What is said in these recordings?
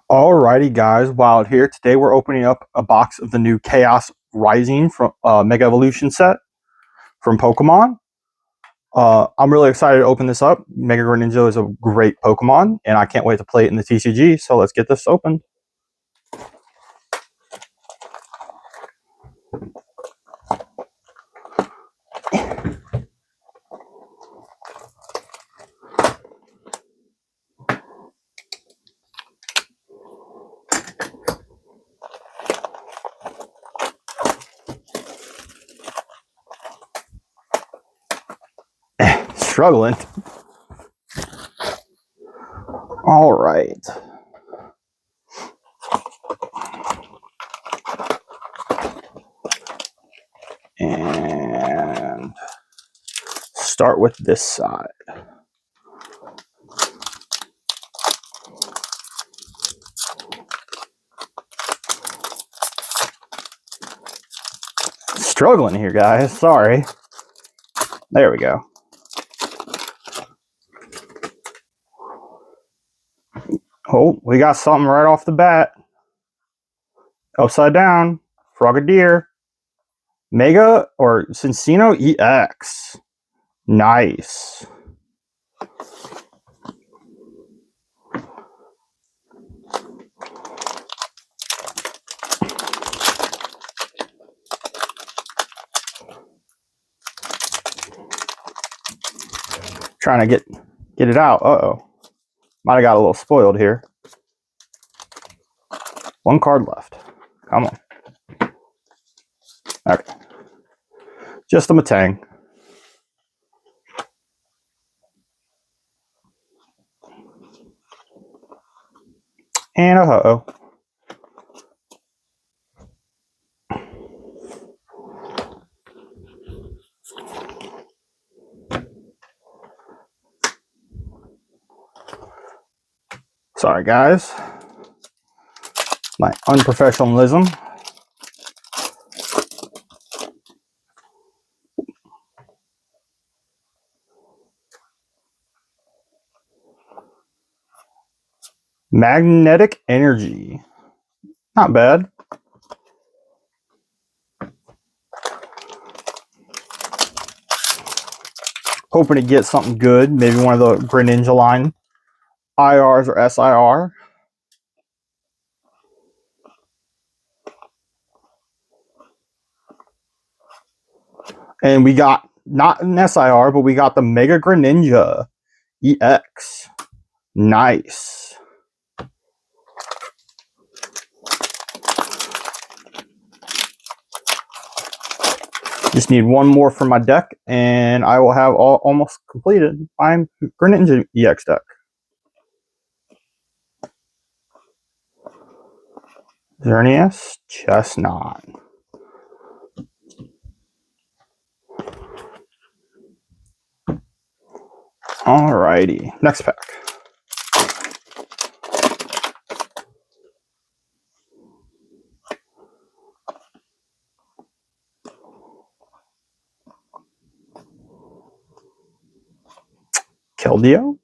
Alrighty, guys, Wild here. Today we're opening up a box of the new Chaos Rising from Mega Evolution set from Pokemon. I'm really excited to open this up. Mega Greninja is a great Pokemon, and I can't wait to play it in the TCG. So let's get this open. Struggling. All right. And start with this side. Struggling here, guys. Sorry. There we go. Oh, we got something right off the bat. Upside down. Frogadier. Mega or Cinccino EX. Nice. Trying to get it out. Uh-oh. Might have got a little spoiled here. One card left. Come on. Okay. Just a Metang. And a Ho-Oh. Sorry, guys. My unprofessionalism. Magnetic Energy. Not bad. Hoping to get something good. Maybe one of the Greninja line IRs or SIR. And we got, not an SIR, but we got the Mega Greninja EX. Nice. Just need one more for my deck, and I will have almost completed my Greninja EX deck. Xerneas, Chestnut. Alrighty, next pack. Keldeo.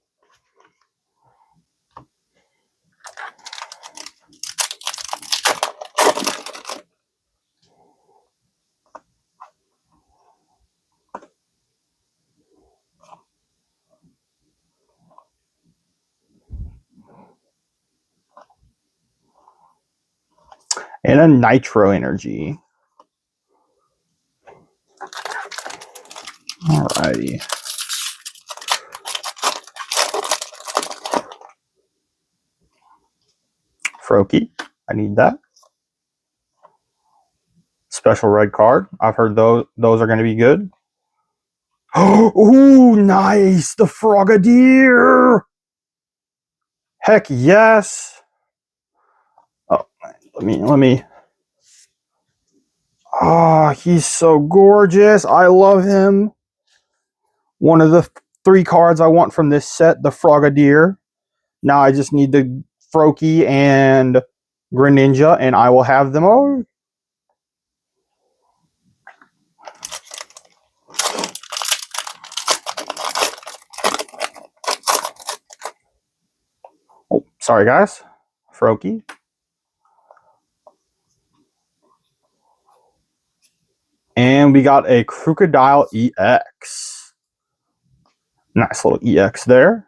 And a Nitro Energy. Alrighty. Froakie. I need that. Special red card. I've heard those are going to be good. Ooh, nice! The Frogadier! Heck yes! Oh, let me. Oh, he's so gorgeous. I love him. One of the 3 cards I want from this set, the Frogadier. Now I just need the Froakie and Greninja, and I will have them all. Oh, sorry, guys. Froakie. And we got a Crocodile EX. Nice little EX there.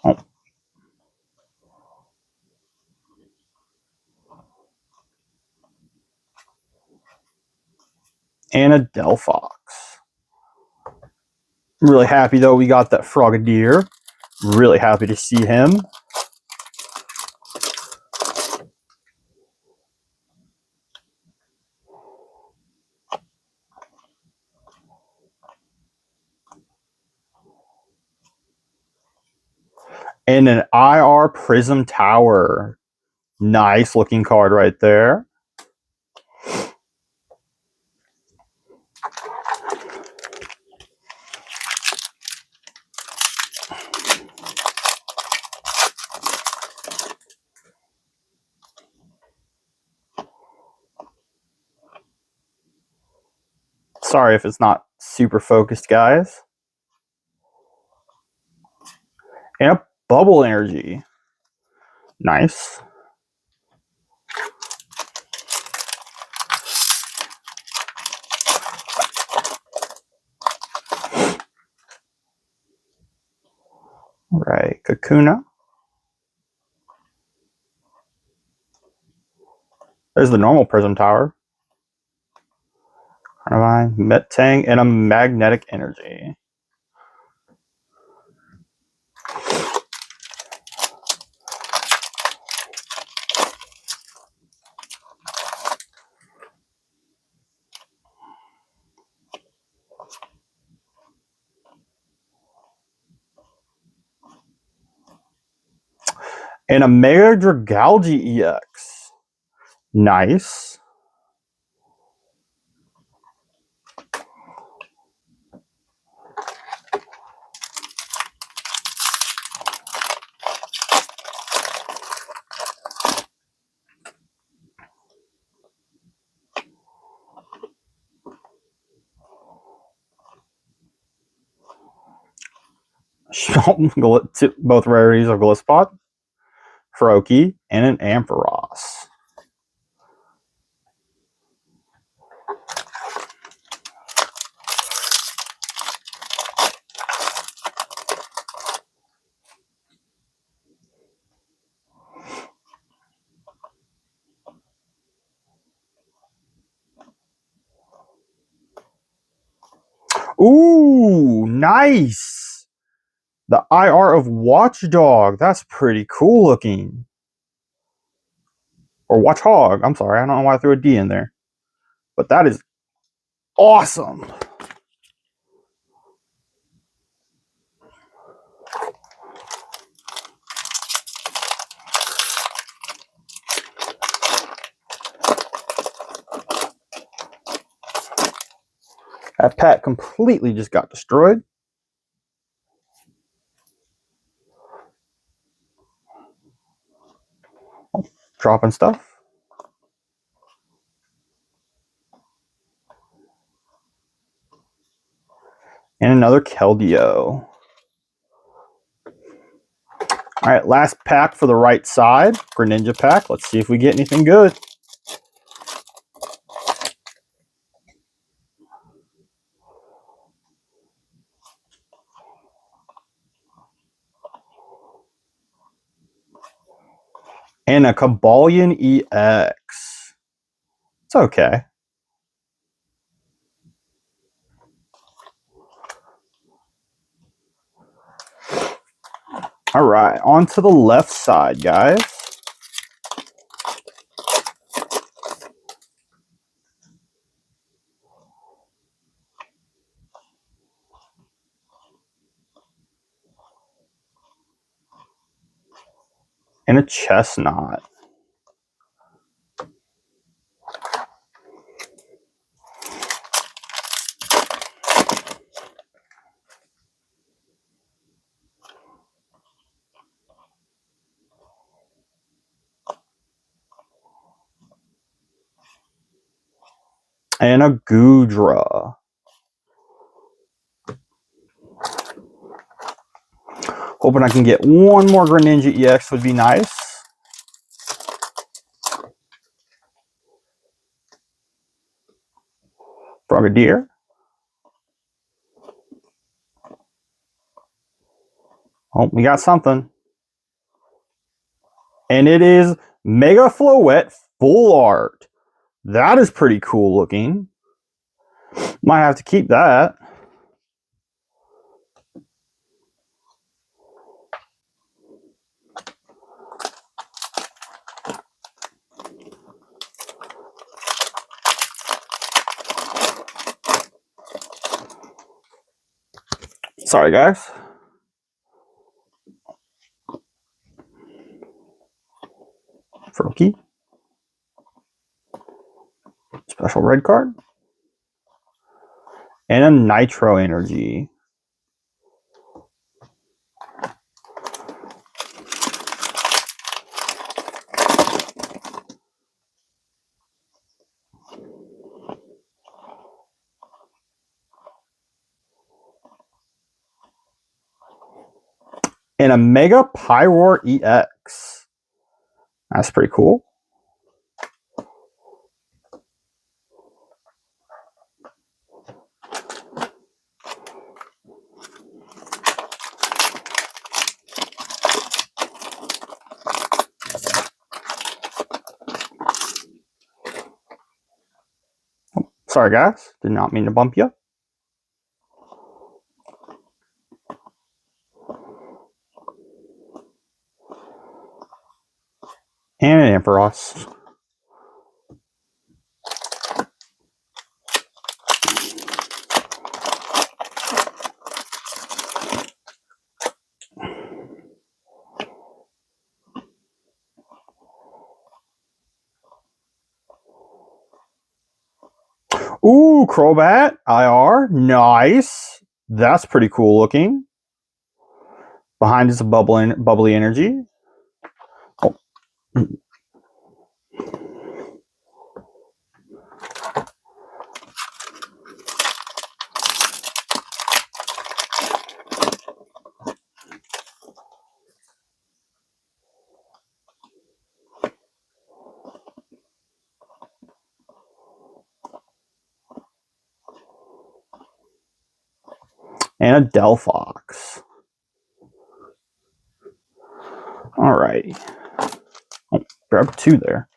Oh. And a Delphox. Really happy though we got that Frogadier. Really happy to see him. And an IR Prism Tower. Nice looking card right there. Sorry if it's not super focused, guys. And a Bubble Energy. Nice. All right, Kakuna. There's the normal Prism Tower. Carnivine, Metang, and a Magnetic Energy. And a Mega Dragalge EX. Nice. Both rarities of Gliscott, Froakie, and an Ampharos. Ooh, nice. The IR of Watchdog. That's pretty cool looking. Or Watchhog. I'm sorry. I don't know why I threw a D in there. But that is awesome. That pack completely just got destroyed. Dropping stuff. And another Keldeo. All right, last pack for the right side. Greninja pack. Let's see if we get anything good. And a Cobalion EX. It's okay. All right, on to the left side, guys. And a Chestnut. And a Goodra. Hoping I can get one more Greninja EX would be nice. Frogadier. Oh, we got something. And it is Mega Floette Full Art. That is pretty cool looking. Might have to keep that. Sorry, guys. Froakie. Special red card. And a Nitro Energy. And a Mega Pyroar EX. That's pretty cool. Sorry, guys. Did not mean to bump you. And an Ampharos. Ooh, Crobat IR. Nice. That's pretty cool looking. Behind is a bubbly energy. Oh. And a Delphox. Alright. Oh, grab two there.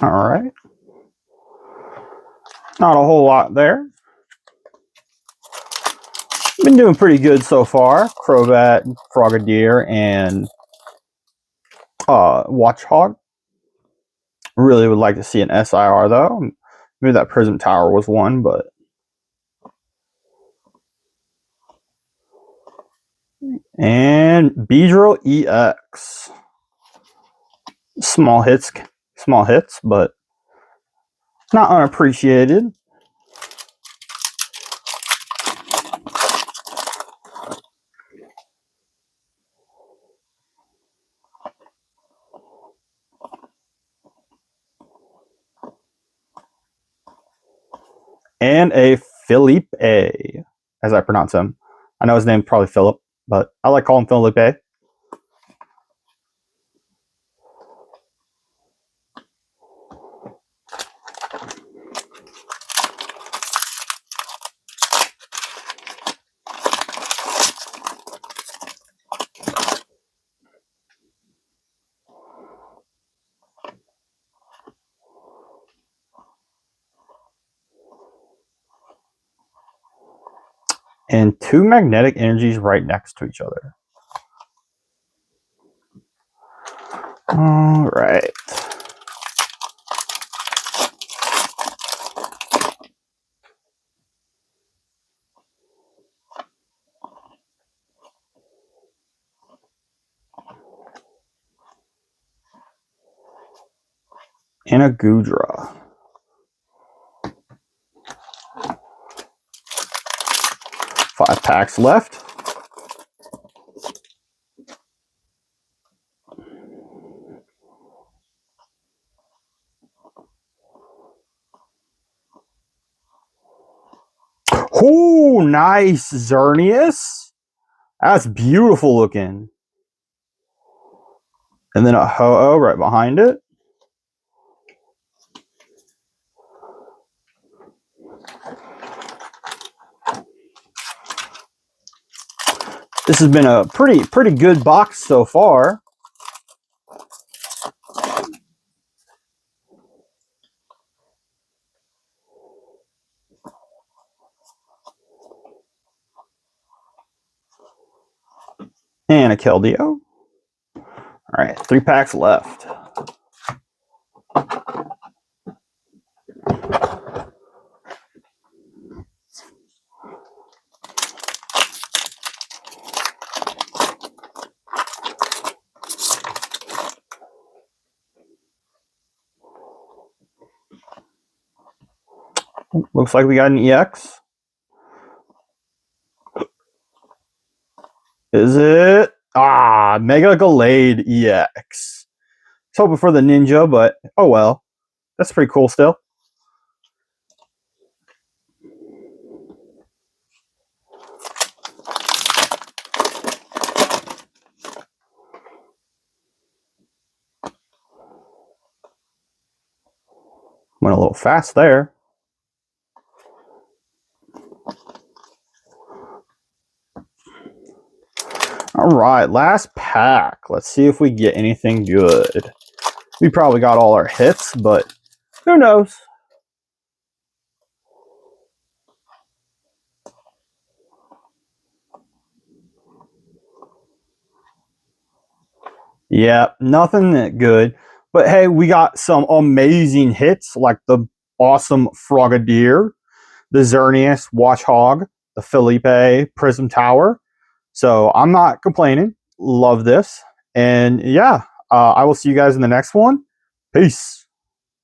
Alright. Not a whole lot there. Been doing pretty good so far. Crobat, Frogadier, and Watchog. Really would like to see an SIR though. Maybe that Prism Tower was one, but and Beedrill EX. Small hits, but not unappreciated. And a Felipe, as I pronounce him. I know his name's probably Philip, but I like calling him Felipe. And two magnetic energies right next to each other. All right. and a Goodra. Five packs left. Oh, nice Xerneas. That's beautiful looking. And then a Ho-Oh right behind it. This has been a pretty good box so far. And a Keldeo. All right, 3 packs left. Looks like we got an EX. Is it? Ah, Mega Gallade EX. I was hoping for the Ninja, but oh well. That's pretty cool still. Went a little fast there. All right, last pack. Let's see if we get anything good. We probably got all our hits, but who knows? Yeah, nothing that good. But hey, we got some amazing hits like the awesome Frogadier, the Xerneas Watchhog, the Felipe Prism Tower. So I'm not complaining. Love this. And yeah, I will see you guys in the next one. Peace.